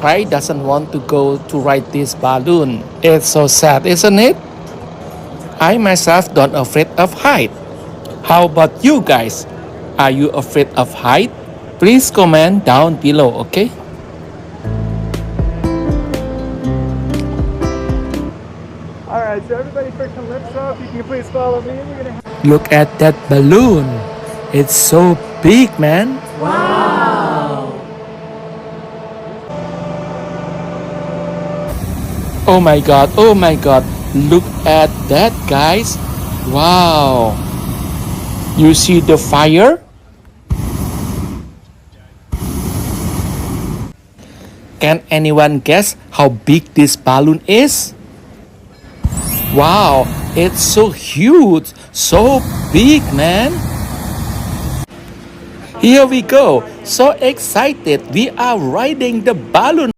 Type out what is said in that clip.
Right doesn't want to go to ride this balloon. It's so sad, isn't it? I myself don't afraid of height. How about you guys? Are you afraid of height? Please comment down below, okay? All right, so everybody put your lips up. You can please follow me. We're gonna. Look at that balloon. It's so big, man. Oh my god. Look at that, guys. Wow. You see the fire? Can anyone guess how big this balloon is? Wow, it's so huge, so big, man. Here we go. So excited. We are riding the balloon.